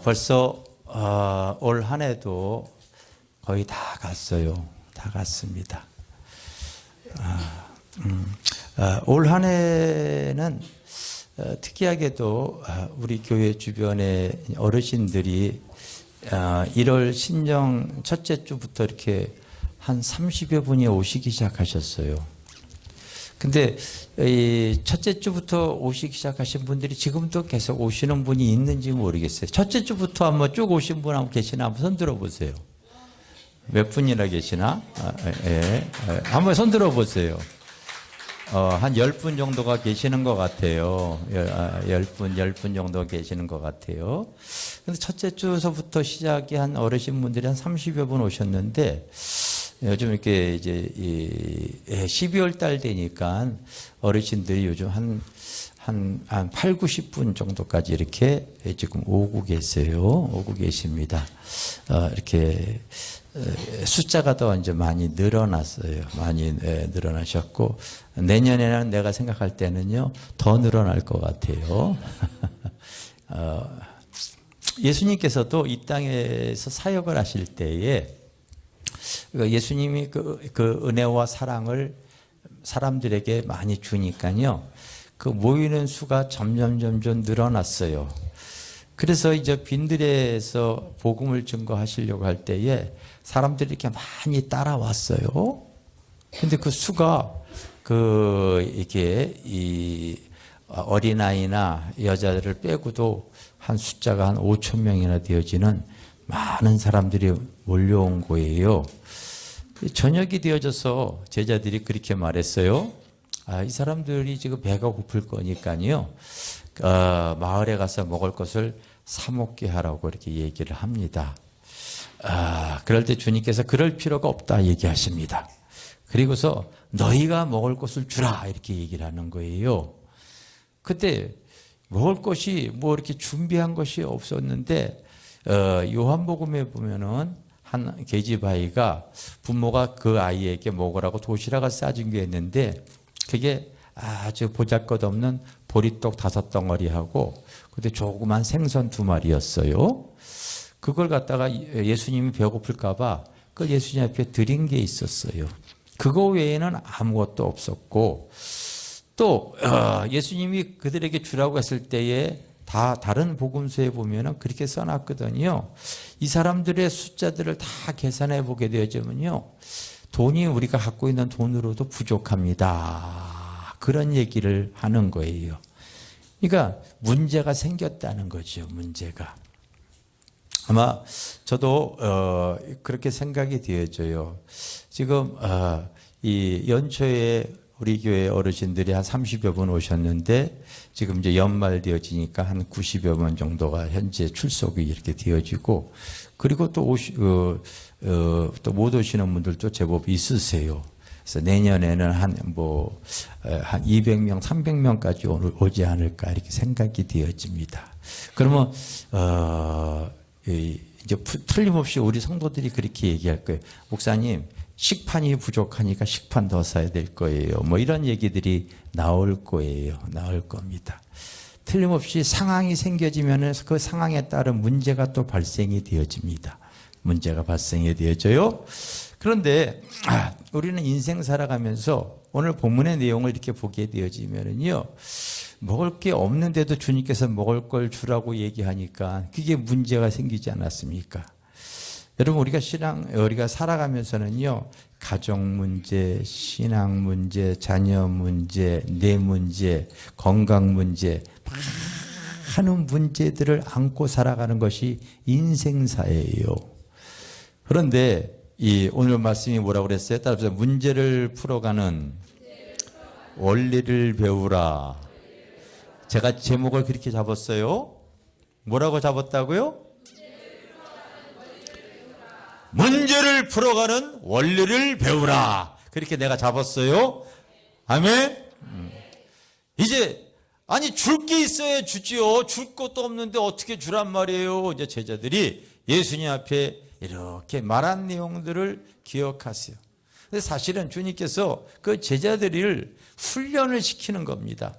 벌써 올 한 해도 거의 다 갔어요. 다 갔습니다. 올 한 해는 특이하게도 우리 교회 주변의 어르신들이 1월 신정 첫째 주부터 이렇게 한 30여 분이 오시기 시작하셨어요. 근데 이 첫째 주부터 오시기 시작하신 분들이 지금도 계속 오시는 분이 있는지 모르겠어요. 첫째 주부터 한번 쭉 오신 분 한번 계시나 한번 손 들어보세요. 몇 분이나 계시나? 한번 손 들어보세요. 한 10분 정도가 계시는 것 같아요. 10분 정도 계시는 것 같아요. 근데 첫째 주서부터 시작이 한 어르신분들이 한 30여 분 오셨는데, 요즘 이렇게 이제 12월 달 되니까 어르신들이 요즘 한 8, 90분 정도까지 이렇게 지금 오고 계세요. 오고 계십니다. 이렇게 숫자가 더 이제 많이 늘어났어요. 많이 늘어나셨고, 내년에는 내가 생각할 때는요, 더 늘어날 것 같아요. 예수님께서도 이 땅에서 사역을 하실 때에 예수님이 그 은혜와 사랑을 사람들에게 많이 주니까요, 그 모이는 수가 점점 늘어났어요. 그래서 이제 빈들에서 복음을 증거하시려고 할 때에 사람들이 이렇게 많이 따라왔어요. 근데 그 수가 이렇게 이 어린아이나 여자들을 빼고도 한 숫자가 한 5천 명이나 되어지는 많은 사람들이 몰려온 거예요. 저녁이 되어져서 제자들이 그렇게 말했어요. 이 사람들이 지금 배가 고플 거니까요, 마을에 가서 먹을 것을 사 먹게 하라고 이렇게 얘기를 합니다. 그럴 때 주님께서 그럴 필요가 없다 얘기하십니다. 그리고서 너희가 먹을 것을 주라 이렇게 얘기를 하는 거예요. 그때 먹을 것이 뭐 이렇게 준비한 것이 없었는데, 요한복음에 보면은 한 계집아이가 부모가 그 아이에게 먹으라고 도시락을 싸준 게 있는데, 그게 아주 보잘것없는 보리떡 5덩어리하고 그때 조그만 생선 2마리였어요. 그걸 갖다가 예수님이 배고플까봐 그걸 예수님 앞에 드린 게 있었어요. 그거 외에는 아무것도 없었고, 또 예수님이 그들에게 주라고 했을 때에 다른 복음서에 보면은 그렇게 써놨거든요. 이 사람들의 숫자들을 다 계산해 보게 되어지면요, 돈이 우리가 갖고 있는 돈으로도 부족합니다. 그런 얘기를 하는 거예요. 그러니까 문제가 생겼다는 거죠. 문제가. 아마 저도 그렇게 생각이 되어져요. 지금 이 연초에 우리 교회 어르신들이 한 30여 분 오셨는데, 지금 이제 연말 되어지니까 한 90여 분 정도가 현재 출석이 이렇게 되어지고, 그리고 또 또 못 오시는 분들도 제법 있으세요. 그래서 내년에는 한 200명, 300명까지 오지 않을까 이렇게 생각이 되어집니다. 그러면 이제 틀림없이 우리 성도들이 그렇게 얘기할 거예요. 목사님, 식판이 부족하니까 식판 더 사야 될 거예요. 뭐 이런 얘기들이 나올 거예요. 나올 겁니다. 틀림없이 상황이 생겨지면 그 상황에 따른 문제가 또 발생이 되어집니다. 문제가 발생이 되어져요. 그런데 우리는 인생 살아가면서 오늘 본문의 내용을 이렇게 보게 되어지면은요, 먹을 게 없는데도 주님께서 먹을 걸 주라고 얘기하니까 그게 문제가 생기지 않았습니까? 여러분, 우리가 살아가면서는요, 가정 문제, 신앙 문제, 자녀 문제, 내 문제, 건강 문제, 많은 문제들을 안고 살아가는 것이 인생사예요. 그런데 오늘 말씀이 뭐라고 그랬어요? 따라서 문제를 풀어가는 원리를 배우라. 제가 제목을 그렇게 잡았어요. 뭐라고 잡았다고요? 문제를 풀어가는 원리를 배우라. 그렇게 내가 잡았어요. 아멘. 이제 줄 게 있어야 주지요. 줄 것도 없는데 어떻게 주란 말이에요. 이제 제자들이 예수님 앞에 이렇게 말한 내용들을 기억하세요. 근데 사실은 주님께서 그 제자들을 훈련을 시키는 겁니다.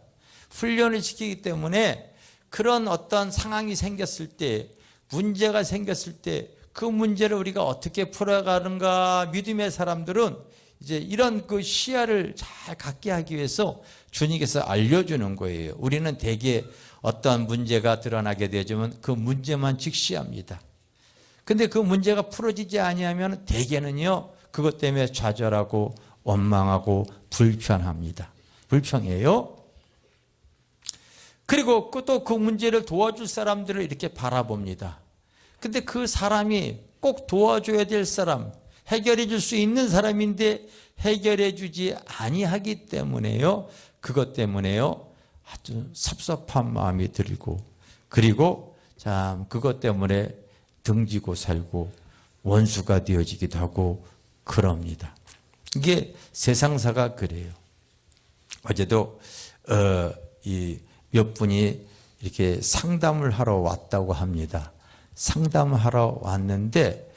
훈련을 시키기 때문에 그런 어떤 상황이 생겼을 때, 문제가 생겼을 때 그 문제를 우리가 어떻게 풀어가는가, 믿음의 사람들은 이제 이런 그 시야를 잘 갖게 하기 위해서 주님께서 알려주는 거예요. 우리는 대개 어떤 문제가 드러나게 되지만 그 문제만 직시합니다. 근데 그 문제가 풀어지지 아니하면 대개는요, 그것 때문에 좌절하고 원망하고 불편합니다. 불평해요. 그리고 또 그 문제를 도와줄 사람들을 이렇게 바라봅니다. 근데 그 사람이 꼭 도와줘야 될 사람, 해결해 줄 수 있는 사람인데 해결해 주지 아니하기 때문에요. 그것 때문에요. 아주 섭섭한 마음이 들고, 그리고 참 그것 때문에 등지고 살고 원수가 되어지기도 하고 그럽니다. 이게 세상사가 그래요. 어제도 몇 분이 이렇게 상담을 하러 왔다고 합니다. 상담하러 왔는데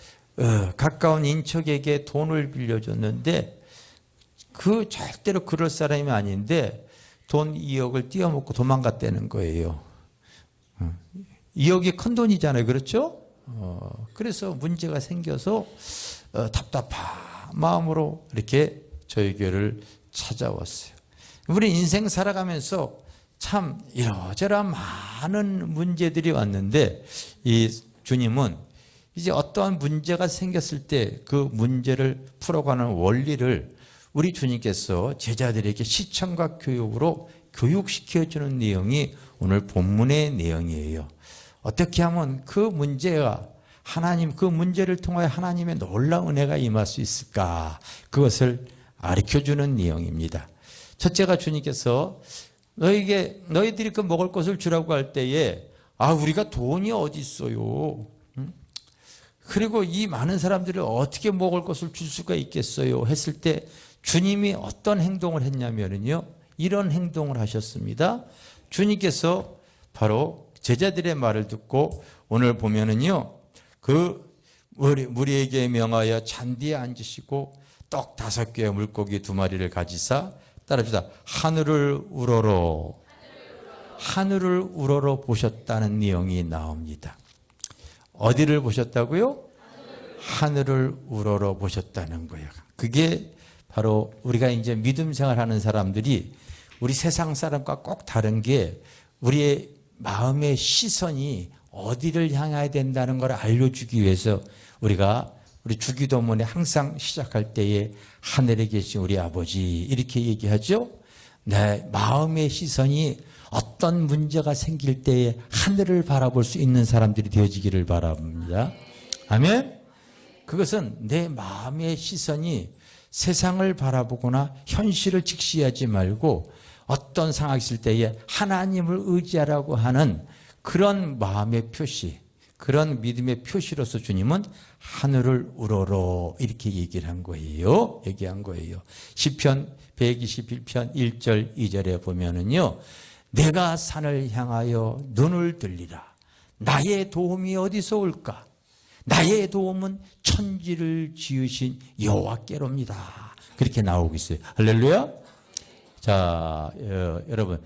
가까운 인척에게 돈을 빌려줬는데 그 절대로 그럴 사람이 아닌데 돈 2억을 띄어먹고 도망갔다는 거예요. 2억이 큰 돈이잖아요. 그렇죠? 그래서 문제가 생겨서 답답한 마음으로 이렇게 저희 교회를 찾아왔어요. 우리 인생 살아가면서 참 이러저러한 많은 문제들이 왔는데 이 주님은 이제 어떠한 문제가 생겼을 때 그 문제를 풀어가는 원리를 우리 주님께서 제자들에게 시청과 교육으로 교육시켜주는 내용이 오늘 본문의 내용이에요. 어떻게 하면 그 문제가 하나님, 그 문제를 통하여 하나님의 놀라운 은혜가 임할 수 있을까? 그것을 가르쳐주는 내용입니다. 첫째가 주님께서 너희들이 그 먹을 것을 주라고 할 때에 우리가 돈이 어디 있어요? 그리고 이 많은 사람들이 어떻게 먹을 것을 줄 수가 있겠어요? 했을 때 주님이 어떤 행동을 했냐면요, 이런 행동을 하셨습니다. 주님께서 바로 제자들의 말을 듣고 오늘 보면은요, 그 무리에게 명하여 잔디에 앉으시고 떡 5개와 물고기 2마리를 가지사 따라주다 하늘을 우러러 보셨다는 내용이 나옵니다. 어디를 보셨다고요? 하늘을 우러러 보셨다는 거예요. 그게 바로 우리가 이제 믿음 생활하는 사람들이 우리 세상 사람과 꼭 다른 게 우리의 마음의 시선이 어디를 향해야 된다는 걸 알려주기 위해서 우리가 우리 주기도문에 항상 시작할 때에 하늘에 계신 우리 아버지 이렇게 얘기하죠. 내 마음의 시선이 어떤 문제가 생길 때에 하늘을 바라볼 수 있는 사람들이 되어지기를 바랍니다. 아멘. 그것은 내 마음의 시선이 세상을 바라보거나 현실을 직시하지 말고 어떤 상황이 있을 때에 하나님을 의지하라고 하는 그런 마음의 표시, 그런 믿음의 표시로서 주님은 하늘을 우러러 이렇게 얘기를 한 거예요. 얘기한 거예요. 시편 121편 1절 2절에 보면은요, 내가 산을 향하여 눈을 들리라. 나의 도움이 어디서 올까? 나의 도움은 천지를 지으신 여호와께로입니다. 그렇게 나오고 있어요. 할렐루야. 자, 여러분,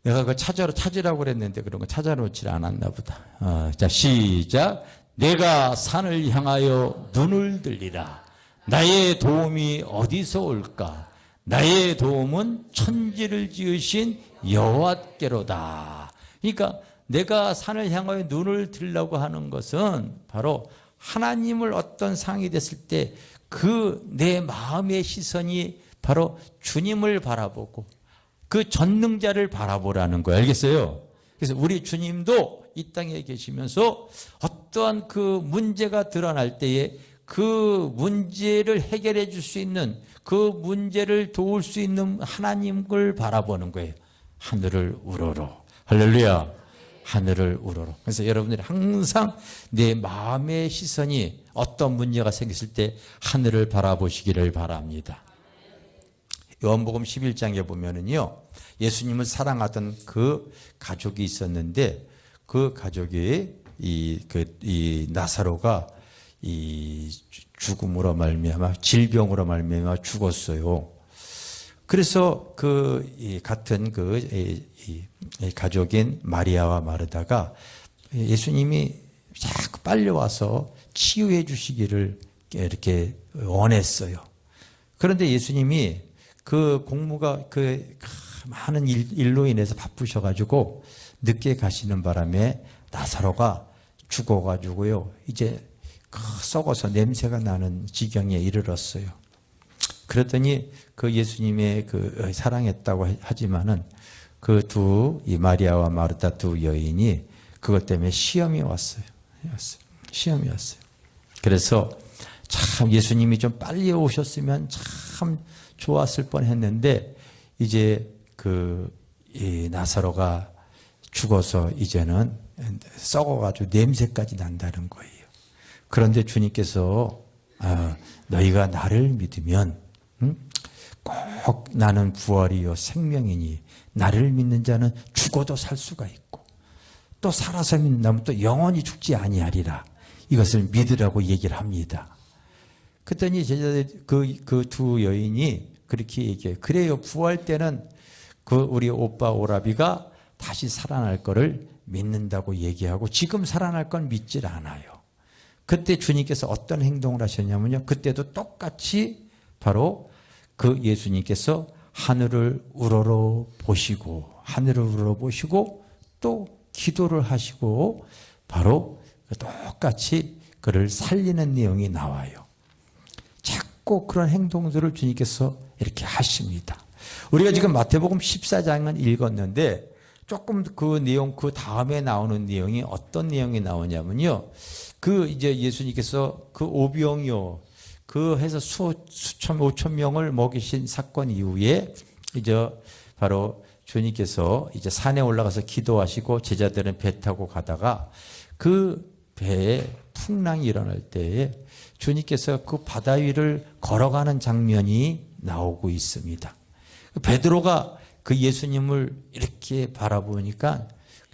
내가 그거 찾으라고 그랬는데 그런 거 찾아놓지 않았나 보다. 자, 시작. 내가 산을 향하여 눈을 들리라. 나의 도움이 어디서 올까? 나의 도움은 천지를 지으신 여호와께로다. 그러니까 내가 산을 향하여 눈을 들려고 하는 것은 바로 하나님을 어떤 상황이 됐을 때 그 내 마음의 시선이 바로 주님을 바라보고 그 전능자를 바라보라는 거예요. 알겠어요? 그래서 우리 주님도 이 땅에 계시면서 어떠한 그 문제가 드러날 때에 그 문제를 해결해 줄 수 있는, 그 문제를 도울 수 있는 하나님을 바라보는 거예요. 하늘을 우러러. 할렐루야. 하늘을 우러러. 그래서 여러분들이 항상 내 마음의 시선이 어떤 문제가 생겼을 때 하늘을 바라보시기를 바랍니다. 요한복음 11장에 보면은요, 예수님을 사랑하던 그 가족이 있었는데 그 가족이 이 나사로가 이 죽음으로 말미암아 질병으로 말미암아 죽었어요. 그래서 이 같은 이 가족인 마리아와 마르다가 예수님이 자꾸 빨리 와서 치유해 주시기를 이렇게 원했어요. 그런데 예수님이 그 공무가 많은 일로 인해서 바쁘셔가지고 늦게 가시는 바람에 나사로가 죽어가지고요. 이제 썩어서 냄새가 나는 지경에 이르렀어요. 그랬더니 그 예수님의 사랑했다고 하지만은 이 마리아와 마르다 두 여인이 그것 때문에 시험이 왔어요. 시험이 왔어요. 그래서 참 예수님이 좀 빨리 오셨으면 참 좋았을 뻔했는데 이제 이 나사로가 죽어서 이제는 썩어가지고 냄새까지 난다는 거예요. 그런데 주님께서 너희가 나를 믿으면 꼭 나는 부활이요 생명이니 나를 믿는 자는 죽어도 살 수가 있고 또 살아서 믿는다면 또 영원히 죽지 아니하리라. 이것을 믿으라고 얘기를 합니다. 그랬더니 제자들 그 두 여인이 그렇게 얘기해요. 그래요. 부활 때는 우리 오빠 오라비가 다시 살아날 거를 믿는다고 얘기하고 지금 살아날 건 믿질 않아요. 그때 주님께서 어떤 행동을 하셨냐면요. 그때도 똑같이 바로 예수님께서 하늘을 우러러보시고 또 기도를 하시고 바로 똑같이 그를 살리는 내용이 나와요. 자꾸 그런 행동들을 주님께서 이렇게 하십니다. 우리가 지금 마태복음 14장은 읽었는데 조금 그 다음에 나오는 내용이 어떤 내용이 나오냐면요. 이제 예수님께서 오병이어 해서 수천 5천 명을 먹이신 사건 이후에 이제 바로 주님께서 이제 산에 올라가서 기도하시고 제자들은 배 타고 가다가 그 배에 풍랑이 일어날 때에 주님께서 그 바다 위를 걸어가는 장면이 나오고 있습니다. 베드로가 예수님을 이렇게 바라보니까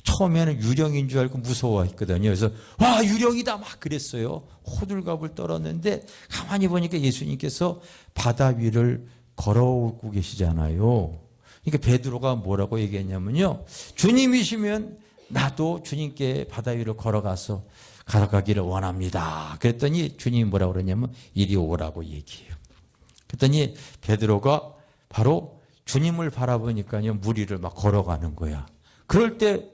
처음에는 유령인 줄 알고 무서워했거든요. 그래서 와 유령이다 막 그랬어요. 호들갑을 떨었는데 가만히 보니까 예수님께서 바다 위를 걸어오고 계시잖아요. 그러니까 베드로가 뭐라고 얘기했냐면요. 주님이시면 나도 주님께 바다 위를 걸어가기를 원합니다. 그랬더니 주님이 뭐라고 그러냐면 이리 오라고 얘기해요. 그랬더니 베드로가 바로 주님을 바라보니까요. 물 위를 막 걸어가는 거야. 그럴 때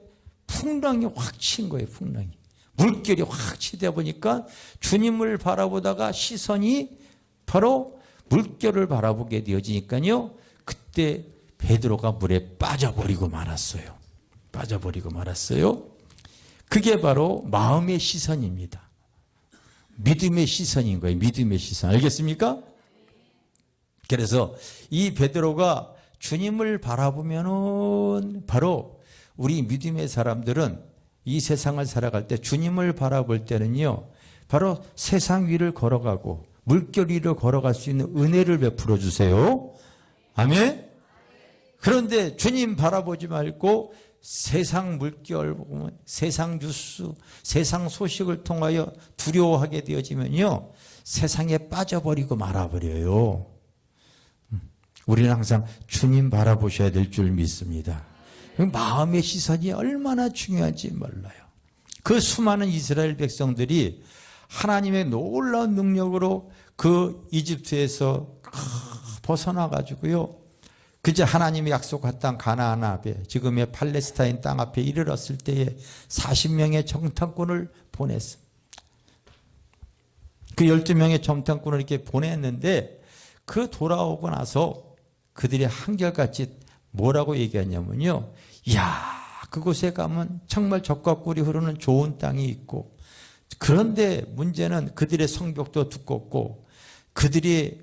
풍랑이 확 친 거예요. 풍랑이. 물결이 확 치다 보니까 주님을 바라보다가 시선이 바로 물결을 바라보게 되어지니까요. 그때 베드로가 물에 빠져버리고 말았어요. 그게 바로 마음의 시선입니다. 믿음의 시선인 거예요. 믿음의 시선. 알겠습니까? 그래서 이 베드로가 주님을 바라보면은 바로 우리 믿음의 사람들은 이 세상을 살아갈 때 주님을 바라볼 때는요. 바로 세상 위를 걸어가고 물결 위를 걸어갈 수 있는 은혜를 베풀어 주세요. 아멘. 그런데 주님 바라보지 말고 세상 물결 보면 세상 뉴스, 세상 소식을 통하여 두려워하게 되어지면요. 세상에 빠져버리고 말아버려요. 우리는 항상 주님 바라보셔야 될 줄 믿습니다. 마음의 시선이 얼마나 중요한지 몰라요. 그 수많은 이스라엘 백성들이 하나님의 놀라운 능력으로 이집트에서 벗어나가지고요. 그제 하나님이 약속한 땅 가나안 앞에 지금의 팔레스타인 땅 앞에 이르렀을 때에 40명의 정탐꾼을 보냈습니다. 그 12명의 정탐꾼을 이렇게 보냈는데 돌아오고 나서 그들이 한결같이 뭐라고 얘기하냐면요. 이야, 그곳에 가면 정말 젖과 꿀이 흐르는 좋은 땅이 있고 그런데 문제는 그들의 성벽도 두껍고 그들이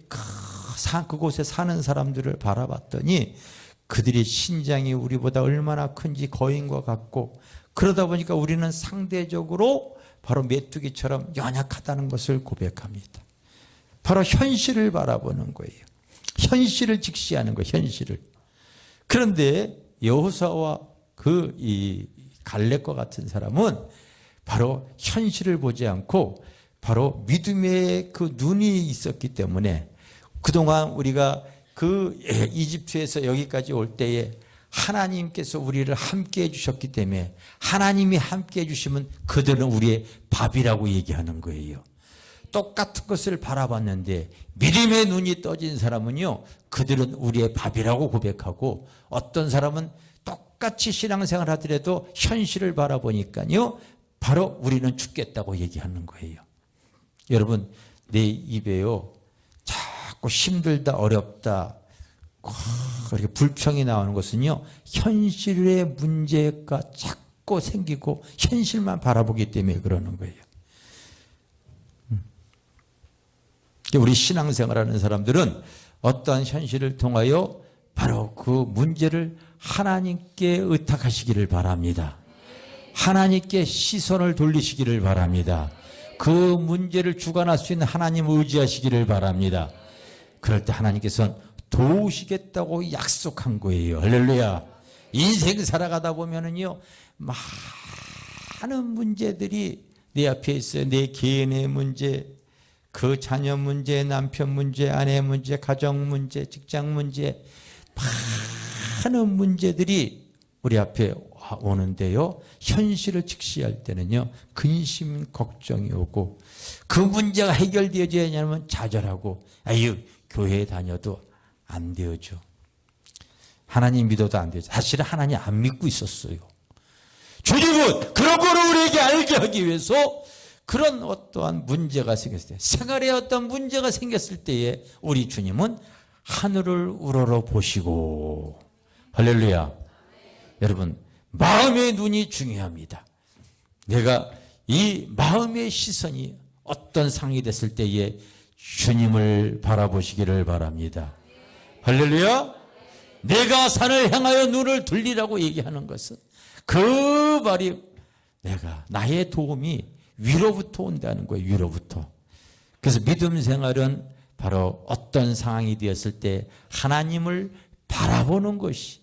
그곳에 사는 사람들을 바라봤더니 그들의 신장이 우리보다 얼마나 큰지 거인과 같고 그러다 보니까 우리는 상대적으로 바로 메뚜기처럼 연약하다는 것을 고백합니다. 바로 현실을 바라보는 거예요. 현실을 직시하는 거예요. 현실을. 그런데 여호수아와 이 갈렙과 같은 사람은 바로 현실을 보지 않고 바로 믿음의 눈이 있었기 때문에 그동안 우리가 그 이집트에서 여기까지 올 때에 하나님께서 우리를 함께 해주셨기 때문에 하나님이 함께 해주시면 그들은 우리의 밥이라고 얘기하는 거예요. 똑같은 것을 바라봤는데 믿음의 눈이 떠진 사람은요, 그들은 우리의 밥이라고 고백하고, 어떤 사람은 똑같이 신앙생활 하더라도 현실을 바라보니까요, 바로 우리는 죽겠다고 얘기하는 거예요. 여러분, 내 입에요, 자꾸 힘들다, 어렵다, 그렇게 불평이 나오는 것은요, 현실의 문제가 자꾸 생기고 현실만 바라보기 때문에 그러는 거예요. 우리 신앙생활하는 사람들은 어떠한 현실을 통하여 바로 그 문제를 하나님께 의탁하시기를 바랍니다. 하나님께 시선을 돌리시기를 바랍니다. 그 문제를 주관할 수 있는 하나님을 의지하시기를 바랍니다. 그럴 때 하나님께서는 도우시겠다고 약속한 거예요. 할렐루야. 인생 살아가다 보면은요, 많은 문제들이 내 앞에 있어요. 내 개인의 문제, 그 자녀 문제, 남편 문제, 아내 문제, 가정 문제, 직장 문제, 많은 문제들이 우리 앞에 오는데요, 현실을 직시할 때는요, 근심, 걱정이 오고, 그 문제가 해결되어져야 하냐면 좌절하고, 아유, 교회에 다녀도 안 되어져. 하나님 믿어도 안 되죠. 사실은 하나님 안 믿고 있었어요. 주님은 그런 거를 우리에게 알게 하기 위해서 그런 어떠한 문제가 생겼을 때, 생활에 어떤 문제가 생겼을 때에 우리 주님은 하늘을 우러러 보시고, 할렐루야. 여러분, 마음의 눈이 중요합니다. 내가 이 마음의 시선이 어떤 상이 됐을 때에 주님을 바라보시기를 바랍니다. 할렐루야. 내가 산을 향하여 눈을 들리라고 얘기하는 것은 그 말이 나의 도움이 위로부터 온다는 거예요. 위로부터. 그래서 믿음 생활은 바로 어떤 상황이 되었을 때 하나님을 바라보는 것이,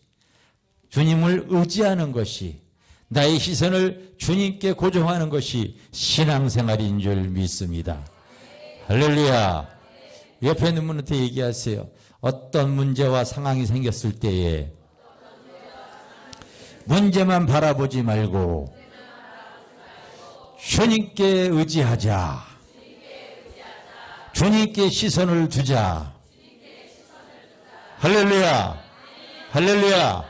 주님을 의지하는 것이, 나의 시선을 주님께 고정하는 것이 신앙생활인 줄 믿습니다. 할렐루야. 옆에 있는 분한테 얘기하세요. 어떤 문제와 상황이 생겼을 때에 문제만 바라보지 말고 주님께 의지하자. 주님께 시선을 두자. 할렐루야. 할렐루야.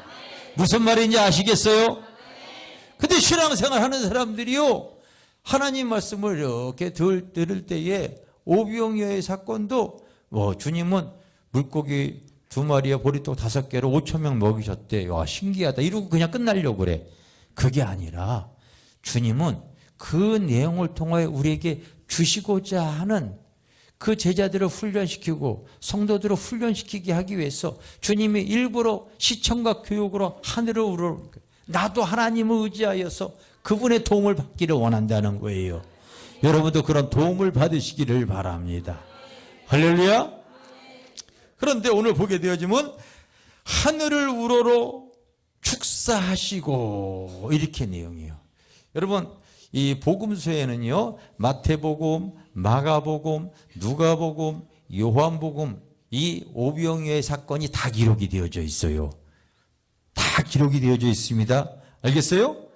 무슨 말인지 아시겠어요? 근데 신앙생활 하는 사람들이요, 하나님 말씀을 이렇게 들을 때에 오병이어의 사건도 주님은 물고기 2마리에 보리떡 5개로 5,000명 먹이셨대. 와, 신기하다. 이러고 그냥 끝나려고 그래. 그게 아니라 주님은 그 내용을 통하여 우리에게 주시고자 하는 그 제자들을 훈련시키고 성도들을 훈련시키게 하기 위해서 주님이 일부러 시청과 교육으로 하늘을 우러러, 나도 하나님을 의지하여서 그분의 도움을 받기를 원한다는 거예요. 여러분도 그런 도움을 받으시기를 바랍니다. 할렐루야. 그런데 오늘 보게 되어지면 하늘을 우러러 축사하시고, 이렇게 내용이에요. 여러분, 이 복음서에는요, 마태복음, 마가복음, 누가복음, 요한복음, 이 오병이어의 사건이 다 기록이 되어져 있어요. 다 기록이 되어져 있습니다. 알겠어요?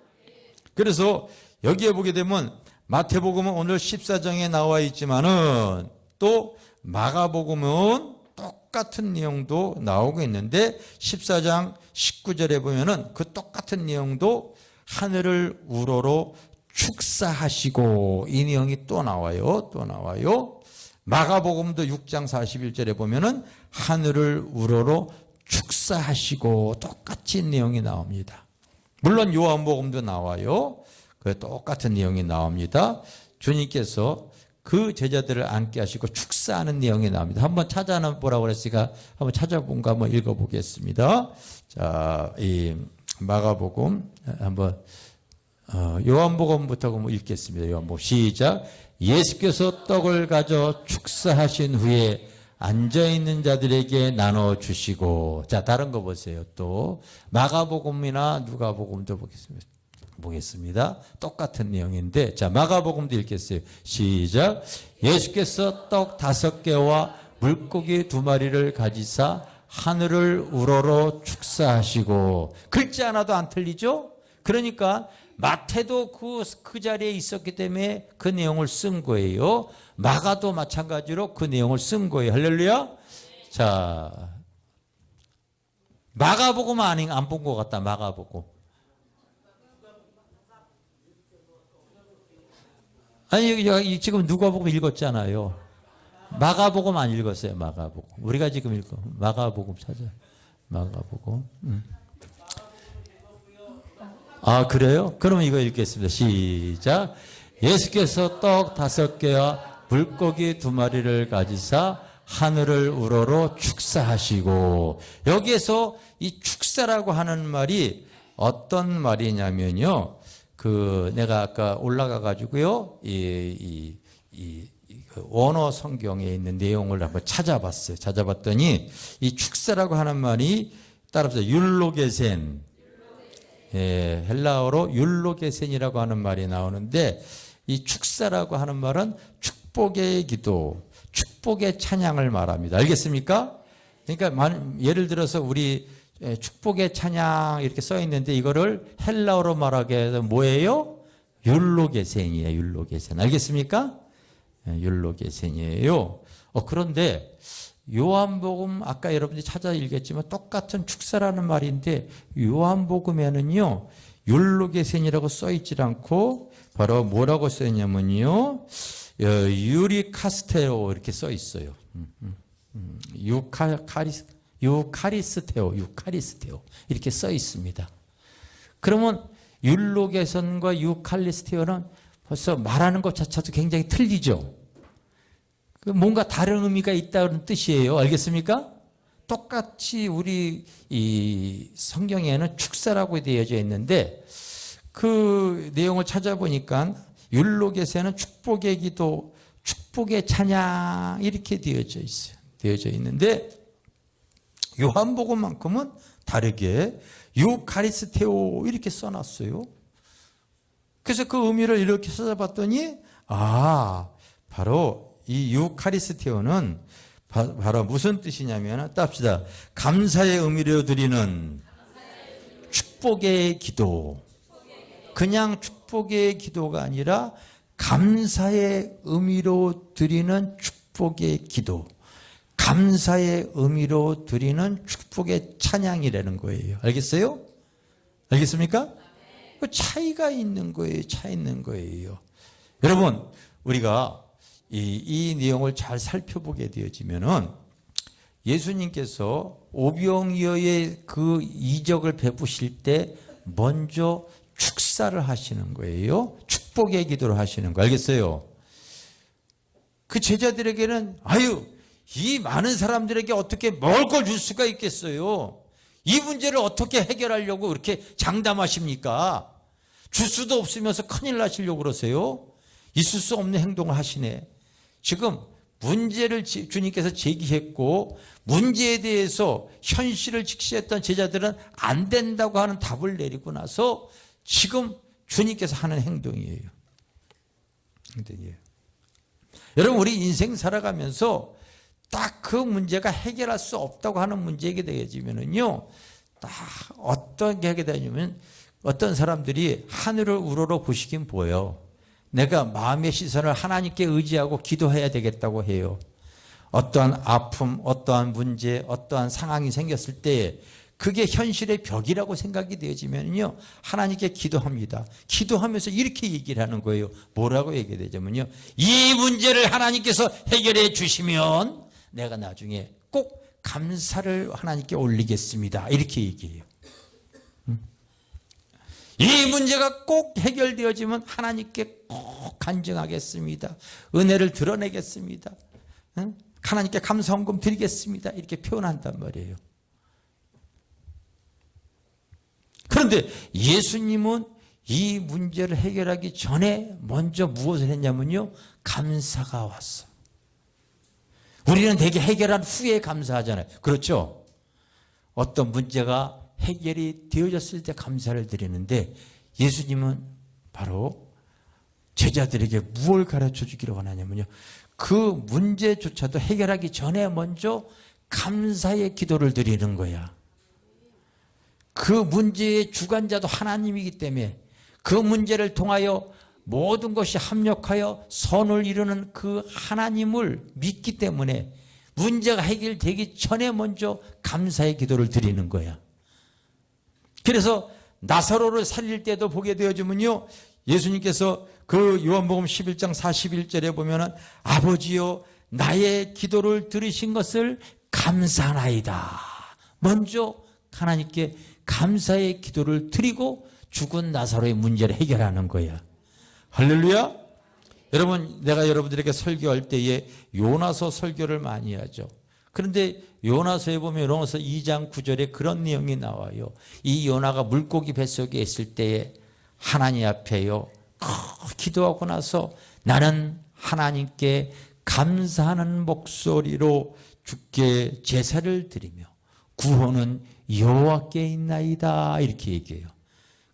그래서 여기에 보게 되면 마태복음은 오늘 14장에 나와 있지만은 또 마가복음은 똑같은 내용도 나오고 있는데 14장 19절에 보면은 그 똑같은 내용도 하늘을 우러러 축사하시고, 이 내용이 또 나와요. 또 나와요. 마가복음도 6장 41절에 보면은 하늘을 우러러 축사하시고, 똑같이 내용이 나옵니다. 물론 요한복음도 나와요. 그 똑같은 내용이 나옵니다. 주님께서 그 제자들을 앉게 하시고 축사하는 내용이 나옵니다. 한번 찾아보라고 그랬으니까 한번 찾아본 거 한번 읽어보겠습니다. 자, 이 마가복음 한번 요한복음부터 읽겠습니다. 요한복음 시작. 예수께서 떡을 가져 축사하신 후에 앉아있는 자들에게 나눠주시고. 자, 다른 거 보세요. 또 마가복음이나 누가복음도 보겠습니다. 똑같은 내용인데, 자, 마가복음도 읽겠어요. 시작. 예수께서 떡 5개와 물고기 2마리를 가지사 하늘을 우러러 축사하시고. 글자 하나도 안 틀리죠? 그러니까 마태도 그 자리에 있었기 때문에 그 내용을 쓴 거예요. 마가도 마찬가지로 그 내용을 쓴 거예요. 할렐루야. 자, 마가복음 안 본 것 같다. 마가복음. 아니 지금 누가복음 읽었잖아요. 마가복음 안 읽었어요. 마가복음. 우리가 지금 읽어. 마가복음 찾아. 마가복음. 아, 그래요? 그럼 이거 읽겠습니다. 시작. 예수께서 떡 5개와 물고기 2마리를 가지사 하늘을 우러러 축사하시고. 여기에서 이 축사라고 하는 말이 어떤 말이냐면요. 내가 아까 올라가 가지고요. 원어 성경에 있는 내용을 한번 찾아봤어요. 찾아봤더니 이 축사라고 하는 말이 따라서 율로게센. 예, 헬라어로 율로게센이라고 하는 말이 나오는데, 이 축사라고 하는 말은 축복의 기도, 축복의 찬양을 말합니다. 알겠습니까? 그러니까 예를 들어서 우리 축복의 찬양 이렇게 써 있는데, 이거를 헬라어로 말하게 해서 뭐예요? 율로게센이에요. 율로게센. 알겠습니까? 율로게센이에요. 그런데 요한복음 아까 여러분들이 찾아 읽겠지만 똑같은 축사라는 말인데, 요한복음에는요 율로게센이라고 써 있질 않고 바로 뭐라고 써 있냐면요 유리카스테오 이렇게 써 있어요. 유카리스테오 이렇게 써 있습니다. 그러면 율로게센과 유칼리스테오는 벌써 말하는 것 자체도 굉장히 틀리죠. 뭔가 다른 의미가 있다는 뜻이에요. 알겠습니까? 똑같이 우리 이 성경에는 축사라고 되어져 있는데, 그 내용을 찾아보니까 율로게세는 축복의 기도, 축복의 찬양 이렇게 되어져 있어요. 되어져 있는데, 요한복음만큼은 다르게 유카리스테오 이렇게 써놨어요. 그래서 그 의미를 이렇게 찾아봤더니, 바로 이 유카리스테오는 바로 무슨 뜻이냐면, 따봅시다. 감사의 의미로 드리는 축복의 기도. 그냥 축복의 기도가 아니라 감사의 의미로 드리는 축복의 기도. 감사의 의미로 드리는 축복의 찬양이라는 거예요. 알겠어요? 알겠습니까? 그 차이가 있는 거예요. 차이 있는 거예요. 여러분, 우리가 이 내용을 잘 살펴보게 되어지면은 예수님께서 오병이어의 그 이적을 베푸실 때 먼저 축사를 하시는 거예요. 축복의 기도를 하시는 거. 알겠어요? 그 제자들에게는 이 많은 사람들에게 어떻게 먹을 걸 줄 수가 있겠어요? 이 문제를 어떻게 해결하려고 그렇게 장담하십니까? 줄 수도 없으면서 큰일 나시려고 그러세요? 있을 수 없는 행동을 하시네. 지금 문제를 주님께서 제기했고, 문제에 대해서 현실을 직시했던 제자들은 안 된다고 하는 답을 내리고 나서 지금 주님께서 하는 행동이에요. 여러분, 우리 인생 살아가면서 딱 그 문제가 해결할 수 없다고 하는 문제가 되어지면은요, 딱 어떻게 하게 되냐면, 어떤 사람들이 하늘을 우러러 보시긴 보여요. 내가 마음의 시선을 하나님께 의지하고 기도해야 되겠다고 해요. 어떠한 아픔, 어떠한 문제, 어떠한 상황이 생겼을 때 그게 현실의 벽이라고 생각이 되어지면요, 하나님께 기도합니다. 기도하면서 이렇게 얘기를 하는 거예요. 뭐라고 얘기되냐면요, 이 문제를 하나님께서 해결해 주시면 내가 나중에 꼭 감사를 하나님께 올리겠습니다. 이렇게 얘기해요. 이 문제가 꼭 해결되어지면 하나님께 꼭 간증하겠습니다. 은혜를 드러내겠습니다. 하나님께 감사헌금 드리겠습니다. 이렇게 표현한단 말이에요. 그런데 예수님은 이 문제를 해결하기 전에 먼저 무엇을 했냐면요, 감사가 왔어. 우리는 대개 해결한 후에 감사하잖아요. 그렇죠? 어떤 문제가 해결이 되어졌을 때 감사를 드리는데, 예수님은 바로 제자들에게 무엇을 가르쳐 주기로 원하냐면요, 그 문제조차도 해결하기 전에 먼저 감사의 기도를 드리는 거야. 그 문제의 주관자도 하나님이기 때문에 그 문제를 통하여 모든 것이 합력하여 선을 이루는 그 하나님을 믿기 때문에 문제가 해결되기 전에 먼저 감사의 기도를 드리는 거야. 그래서 나사로를 살릴 때도 보게 되어지면요, 예수님께서 그 요한복음 11장 41절에 보면은 아버지여 나의 기도를 들으신 것을 감사하나이다. 먼저 하나님께 감사의 기도를 드리고 죽은 나사로의 문제를 해결하는 거야. 할렐루야. 여러분, 내가 여러분들에게 설교할 때에 요나서 설교를 많이 하죠. 그런데 요나서에 보면 요나서 2장 9절에 그런 내용이 나와요. 이 요나가 물고기 뱃속에 있을 때에 하나님 앞에요 기도하고 나서 나는 하나님께 감사하는 목소리로 주께 제사를 드리며 구원은 여호와께 있나이다 이렇게 얘기해요.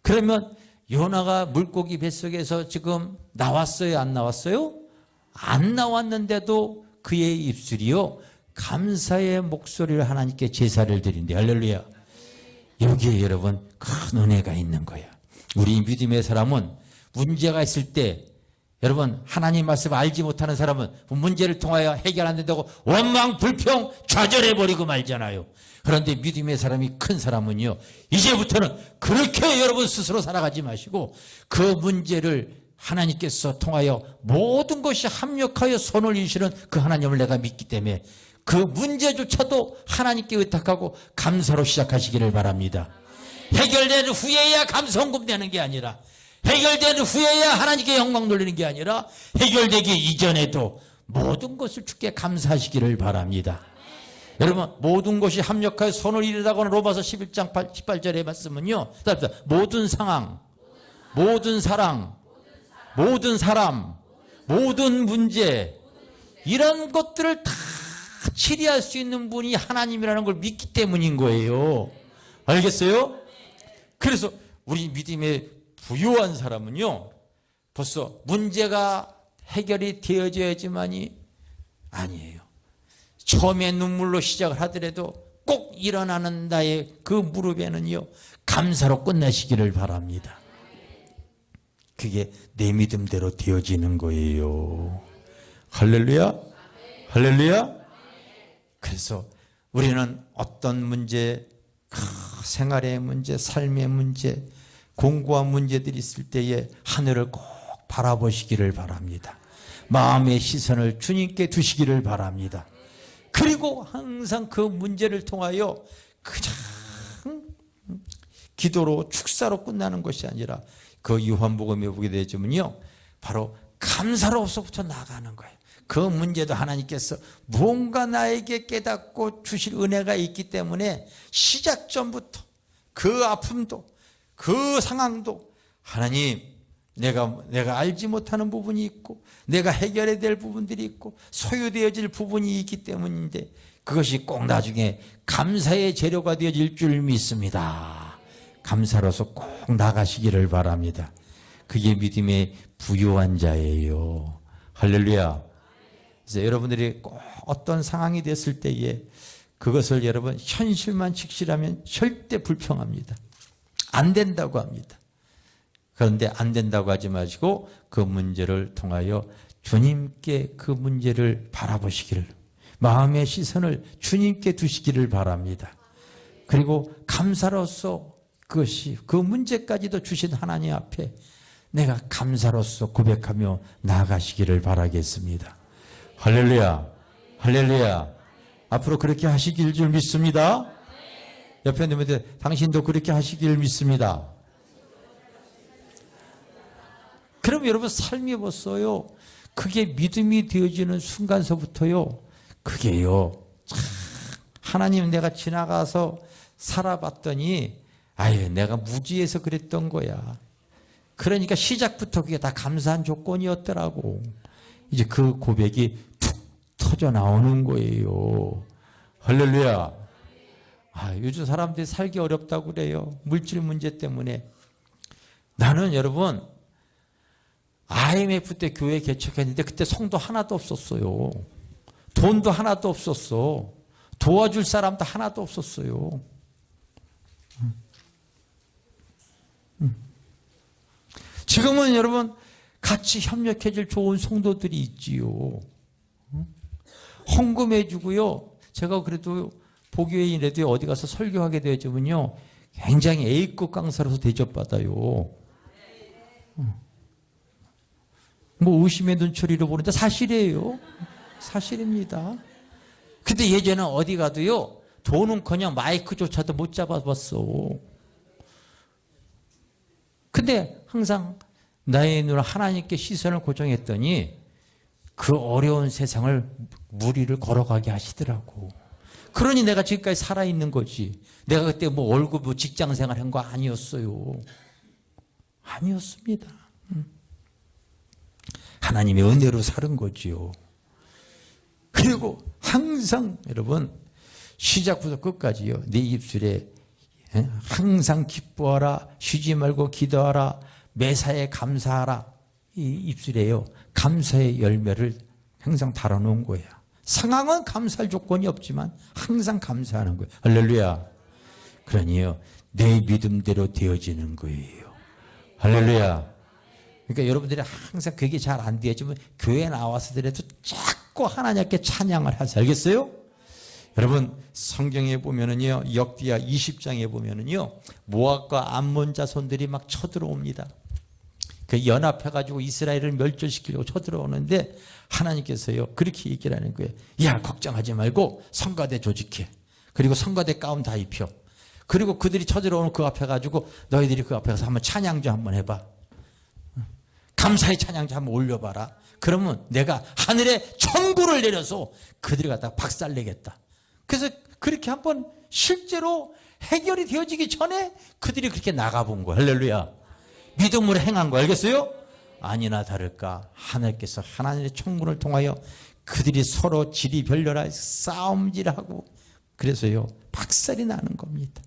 그러면 요나가 물고기 뱃속에서 지금 나왔어요? 안 나왔어요? 안 나왔는데도 그의 입술이요 감사의 목소리를 하나님께 제사를 드린대. 할렐루야. 여기에 여러분 큰 은혜가 있는 거야. 우리 믿음의 사람은 문제가 있을 때 여러분 하나님 말씀 알지 못하는 사람은 문제를 통하여 해결 안 된다고 원망 불평 좌절해버리고 말잖아요. 그런데 믿음의 사람이 큰 사람은요 이제부터는 그렇게 여러분 스스로 살아가지 마시고 그 문제를 하나님께서 통하여 모든 것이 합력하여 손을 이시는 그 하나님을 내가 믿기 때문에 그 문제조차도 하나님께 의탁하고 감사로 시작하시기를 바랍니다. 해결된 후에야 감성금 되는 게 아니라 해결된 후에야 하나님께 영광 돌리는 게 아니라 해결되기 이전에도 모든 것을 주께 감사하시기를 바랍니다. 여러분 모든 것이 합력하여 손을 이루다고 하는 로마서 11장 18절의 말씀은요 모든 상황, 모든 사랑, 모든 사람, 모든 문제 이런 것들을 다 치리할 수 있는 분이 하나님이라는 걸 믿기 때문인 거예요. 알겠어요? 그래서 우리 믿음의 부유한 사람은요 벌써 문제가 해결이 되어져야지만이 아니에요. 처음에 눈물로 시작을 하더라도 꼭 일어나는 나의 그 무릎에는요 감사로 끝내시기를 바랍니다. 그게 내 믿음대로 되어지는 거예요. 할렐루야. 할렐루야. 그래서 우리는 어떤 문제, 생활의 문제, 삶의 문제, 공고한 문제들이 있을 때에 하늘을 꼭 바라보시기를 바랍니다. 마음의 시선을 주님께 두시기를 바랍니다. 그리고 항상 그 문제를 통하여 그냥 기도로 축사로 끝나는 것이 아니라 그 요한복음에 보게 되지만요 바로 감사로서부터 나가는 거예요. 그 문제도 하나님께서 무언가 나에게 깨닫고 주실 은혜가 있기 때문에 시작 전부터 그 아픔도 그 상황도 하나님 내가 알지 못하는 부분이 있고 내가 해결해야 될 부분들이 있고 소유되어질 부분이 있기 때문인데 그것이 꼭 나중에 감사의 재료가 되어질 줄 믿습니다. 감사로서 꼭 나가시기를 바랍니다. 그게 믿음의 부유한 자예요. 할렐루야. 그래서 여러분들이 꼭 어떤 상황이 됐을 때에 그것을 여러분 현실만 직시하면 절대 불평합니다. 안 된다고 합니다. 그런데 안 된다고 하지 마시고 그 문제를 통하여 주님께 그 문제를 바라보시기를 마음의 시선을 주님께 두시기를 바랍니다. 그리고 감사로서 그것이 그 문제까지도 주신 하나님 앞에 내가 감사로서 고백하며 나아가시기를 바라겠습니다. 할렐루야. 할렐루야. 앞으로 그렇게 하시길 줄 믿습니다. 옆에 있는 분들 당신도 그렇게 하시길 믿습니다. 그럼 여러분 삶이 벌써요 그게 믿음이 되어지는 순간서부터요 그게요 참 하나님 내가 지나가서 살아봤더니 아유 내가 무지해서 그랬던 거야. 그러니까 시작부터 그게 다 감사한 조건이었더라고. 이제 그 고백이 툭 터져 나오는 거예요. 할렐루야. 요즘 사람들이 살기 어렵다고 그래요. 물질 문제 때문에. 나는 여러분 IMF 때 교회 개척했는데 그때 성도 하나도 없었어요. 돈도 하나도 없었어. 도와줄 사람도 하나도 없었어요. 지금은 여러분 같이 협력해줄 좋은 성도들이 있지요. 헌금해 주고요. 제가 그래도 보교인이라도 어디 가서 설교하게 되어지면요, 굉장히 A급 강사로서 대접받아요. 뭐 의심의 눈초리로 보는데 사실이에요. 사실입니다. 근데 예전에 어디 가도요, 돈은커녕 마이크조차도 못 잡아봤어. 근데 항상 나의 눈을 하나님께 시선을 고정했더니 그 어려운 세상을 무리를 걸어가게 하시더라고. 그러니 내가 지금까지 살아있는 거지. 내가 그때 뭐 월급 뭐 직장생활 한 거 아니었어요. 아니었습니다. 하나님의 은혜로 사는 거지요. 그리고 항상 여러분 시작부터 끝까지요, 네 입술에 항상 기뻐하라, 쉬지 말고 기도하라, 매사에 감사하라. 이 입술에요, 감사의 열매를 항상 달아놓은 거야. 상황은 감사할 조건이 없지만 항상 감사하는 거예요. 할렐루야. 그러니요, 내 믿음대로 되어지는 거예요. 할렐루야. 그러니까 여러분들이 항상 그게 잘 안 되어지면 교회 나와서더라도 자꾸 하나님께 찬양을 하세요. 알겠어요? 여러분 성경에 보면은요, 역대하 20장에 보면은요, 모압과 암몬 자손들이 막 쳐들어옵니다. 그 연합해가지고 이스라엘을 멸절시키려고 쳐들어오는데 하나님께서요 그렇게 얘기를 하는 거예요. 야, 걱정하지 말고 성가대 조직해. 그리고 성가대 가운 다 입혀. 그리고 그들이 쳐들어오는 그 앞에 가지고 너희들이 그 앞에 가서 한번 찬양 좀 한번 해봐. 감사의 찬양 좀 한번 올려봐라. 그러면 내가 하늘에 천구를 내려서 그들이 갖다가 박살내겠다. 그래서 그렇게 한번 실제로 해결이 되어지기 전에 그들이 그렇게 나가본 거야. 할렐루야. 믿음으로 행한 거 알겠어요? 아니나 다를까 하나님께서 하나님의 천군을 통하여 그들이 서로 지리별렬하여 싸움질하고 그래서요 박살이 나는 겁니다.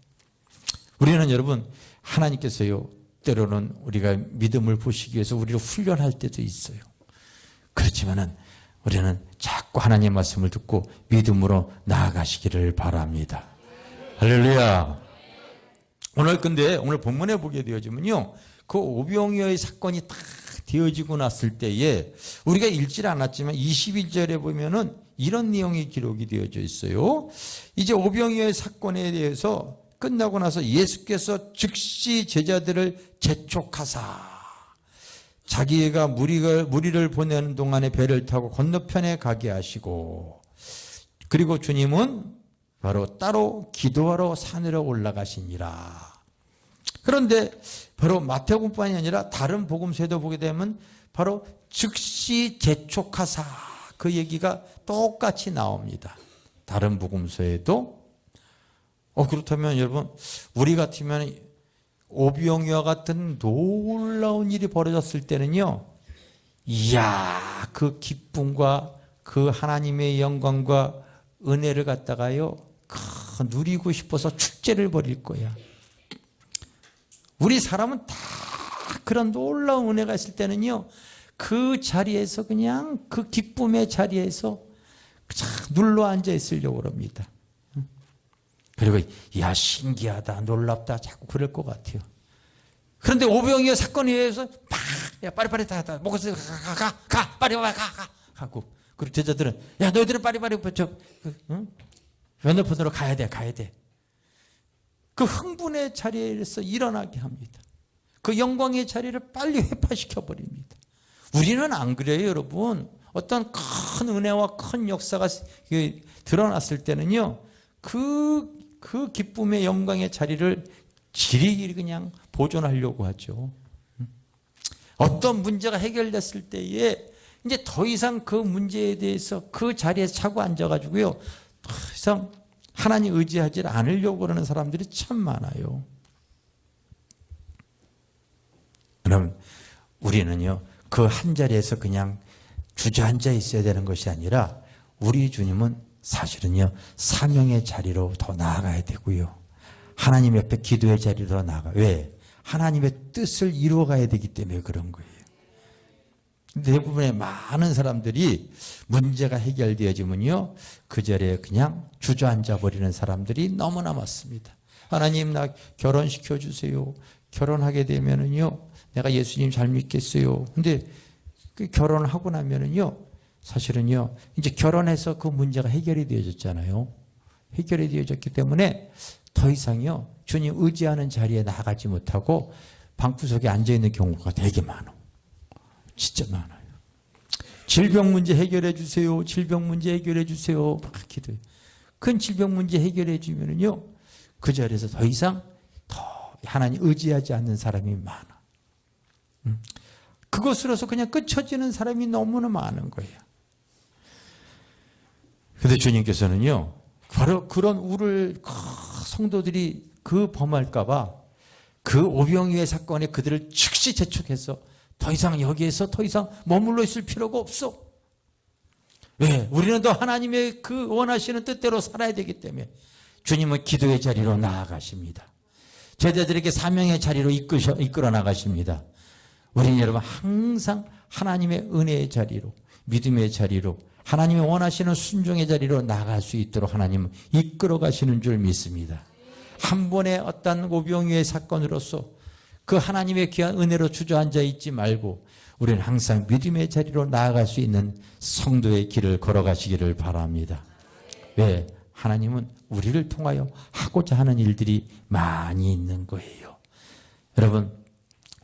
우리는 여러분 하나님께서요 때로는 우리가 믿음을 보시기 위해서 우리를 훈련할 때도 있어요. 그렇지만은 우리는 자꾸 하나님의 말씀을 듣고 믿음으로 나아가시기를 바랍니다. 할렐루야. 오늘 근데 오늘 본문에 보게 되어지면요, 그 오병이어의 사건이 딱 되어지고 났을 때에 우리가 읽질 않았지만 21절에 보면은 이런 내용이 기록이 되어져 있어요. 이제 오병이어의 사건에 대해서 끝나고 나서 예수께서 즉시 제자들을 재촉하사 자기가 무리를 보내는 동안에 배를 타고 건너편에 가게 하시고, 그리고 주님은 바로 따로 기도하러 산으로 올라가시니라. 그런데 바로 마태복음뿐이 아니라 다른 복음서에도 보게 되면 바로 즉시 재촉하사 그 얘기가 똑같이 나옵니다. 다른 복음서에도. 그렇다면 여러분 우리 같으면 오병이와 같은 놀라운 일이 벌어졌을 때는요, 이야 그 기쁨과 그 하나님의 영광과 은혜를 갖다가요 누리고 싶어서 축제를 벌일 거야. 우리 사람은 다 그런 놀라운 은혜가 있을 때는요, 그 자리에서 그냥 그 기쁨의 자리에서 눌러 앉아 있으려고 합니다. 그리고 야 신기하다 놀랍다 자꾸 그럴 것 같아요. 그런데 오병이어 사건에 의해서 막 야 빨리빨리 다 먹었어 가 빨리 와 가 하고, 그리고 제자들은 야 너희들은 빨리빨리 면허폰으로 가야 돼. 그 흥분의 자리에서 일어나게 합니다. 그 영광의 자리를 빨리 회파시켜 버립니다. 우리는 안 그래요, 여러분. 어떤 큰 은혜와 큰 역사가 드러났을 때는요, 그 기쁨의 영광의 자리를 지리히 그냥 보존하려고 하죠. 어떤 문제가 해결됐을 때에 이제 더 이상 그 문제에 대해서 그 자리에서 차고 앉아가지고요, 더 이상 하나님 의지하지 않으려고 그러는 사람들이 참 많아요. 여러분 우리는요 그 한 자리에서 그냥 주저앉아 있어야 되는 것이 아니라 우리 주님은 사실은요 사명의 자리로 더 나아가야 되고요, 하나님 옆에 기도의 자리로 나아가. 왜? 하나님의 뜻을 이루어가야 되기 때문에 그런 거예요. 대부분의 많은 사람들이 문제가 해결되어지면요, 그 자리에 그냥 주저앉아 버리는 사람들이 너무나 많습니다. 하나님, 나 결혼시켜 주세요. 결혼하게 되면은요, 내가 예수님 잘 믿겠어요. 근데 그 결혼을 하고 나면은요, 사실은요, 이제 결혼해서 그 문제가 해결이 되어졌잖아요. 해결이 되어졌기 때문에 더 이상요, 주님 의지하는 자리에 나가지 못하고 방구석에 앉아있는 경우가 되게 많아. 진짜 많아요. 질병 문제 해결해 주세요. 질병 문제 해결해 주세요. 막 기도해요. 큰 질병 문제 해결해 주면은요, 그 자리에서 더 이상 더 하나님 의지하지 않는 사람이 많아. 그것으로서 그냥 끝쳐지는 사람이 너무나 많은 거예요. 그런데 주님께서는요, 바로 그런 우를 성도들이 그 범할까봐 그 오병이의 사건에 그들을 즉시 재촉해서 더 이상 여기에서 더 이상 머물러 있을 필요가 없어. 왜? 우리는 더 하나님의 그 원하시는 뜻대로 살아야 되기 때문에 주님은 기도의 자리로 나아가십니다. 제자들에게 사명의 자리로 이끌어 나가십니다. 우리는 여러분 항상 하나님의 은혜의 자리로, 믿음의 자리로, 하나님이 원하시는 순종의 자리로 나갈 수 있도록 하나님은 이끌어 가시는 줄 믿습니다. 한 번의 어떤 오병이의 사건으로서 그 하나님의 귀한 은혜로 주저앉아 있지 말고 우리는 항상 믿음의 자리로 나아갈 수 있는 성도의 길을 걸어가시기를 바랍니다. 왜? 하나님은 우리를 통하여 하고자 하는 일들이 많이 있는 거예요. 여러분,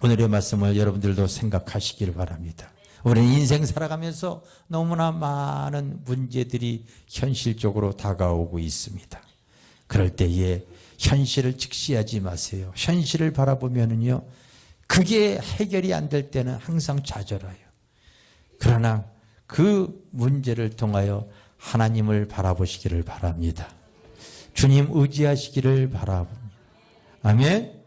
오늘의 말씀을 여러분들도 생각하시기를 바랍니다. 우리는 인생 살아가면서 너무나 많은 문제들이 현실적으로 다가오고 있습니다. 그럴 때에 현실을 직시하지 마세요. 현실을 바라보면은요, 그게 해결이 안 될 때는 항상 좌절해요. 그러나 그 문제를 통하여 하나님을 바라보시기를 바랍니다. 주님 의지하시기를 바랍니다. 아멘.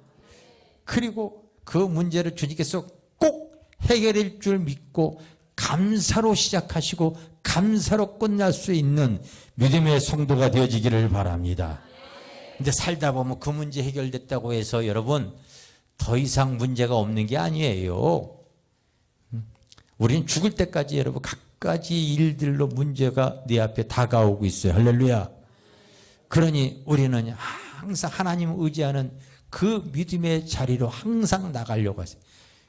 그리고 그 문제를 주님께서 꼭 해결할 줄 믿고 감사로 시작하시고 감사로 끝날 수 있는 믿음의 성도가 되어지기를 바랍니다. 근데 살다 보면 그 문제 해결됐다고 해서 여러분 더 이상 문제가 없는 게 아니에요. 우리는 죽을 때까지 여러분 갖가지 일들로 문제가 네 앞에 다가오고 있어요. 할렐루야. 그러니 우리는 항상 하나님을 의지하는 그 믿음의 자리로 항상 나가려고 하세요.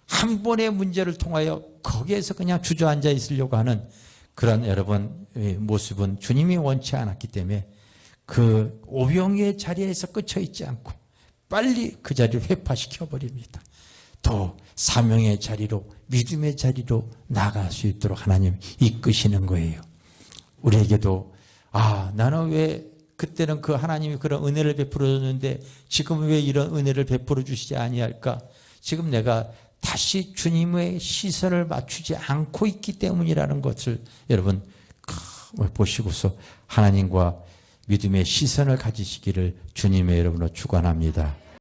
한 번의 문제를 통하여 거기에서 그냥 주저앉아 있으려고 하는 그런 여러분 모습은 주님이 원치 않았기 때문에 그 오병이의 자리에서 끝쳐 있지 않고 빨리 그 자리를 회파시켜버립니다. 또 사명의 자리로 믿음의 자리로 나갈 수 있도록 하나님 이끄시는 거예요. 우리에게도 나는 왜 그때는 그 하나님이 그런 은혜를 베풀어 줬는데 지금은 왜 이런 은혜를 베풀어 주시지 아니할까? 지금 내가 다시 주님의 시선을 맞추지 않고 있기 때문이라는 것을 여러분 보시고서 하나님과 믿음의 시선을 가지시기를 주님의 이름으로 축원합니다.